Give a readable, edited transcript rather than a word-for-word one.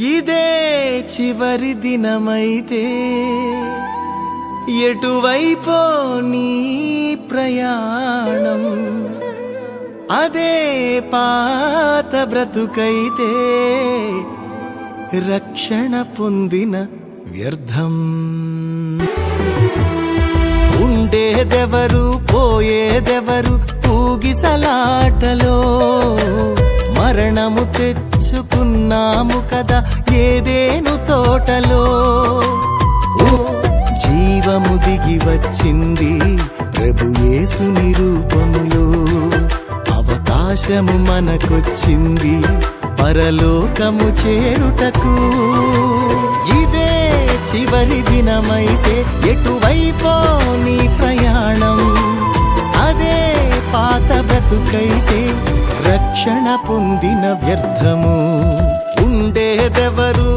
ఇదే చివరి దినమైతే ఎటువైపో నీ ప్రయాణం, అదే పాత బ్రతుకైతే రక్షణ పొందిన వ్యర్థం. ఉండేదెవరు పోయేదెవరు ఊగిసలాటలో, మరణము తెచ్చుకున్నాము కదా ఏదేను తోటలో. జీవము దిగి వచ్చింది ప్రభు యేసుని రూపములో, అవకాశము మనకొచ్చింది పరలోకము చేరుటకు. ఇదే చివరి దినమైతే ఎటువైపో నీ ప్రయాణం, అదే పాత బ్రతుకైతే రక్షణ పొందిన వ్యర్థము. ఉండేదెవరు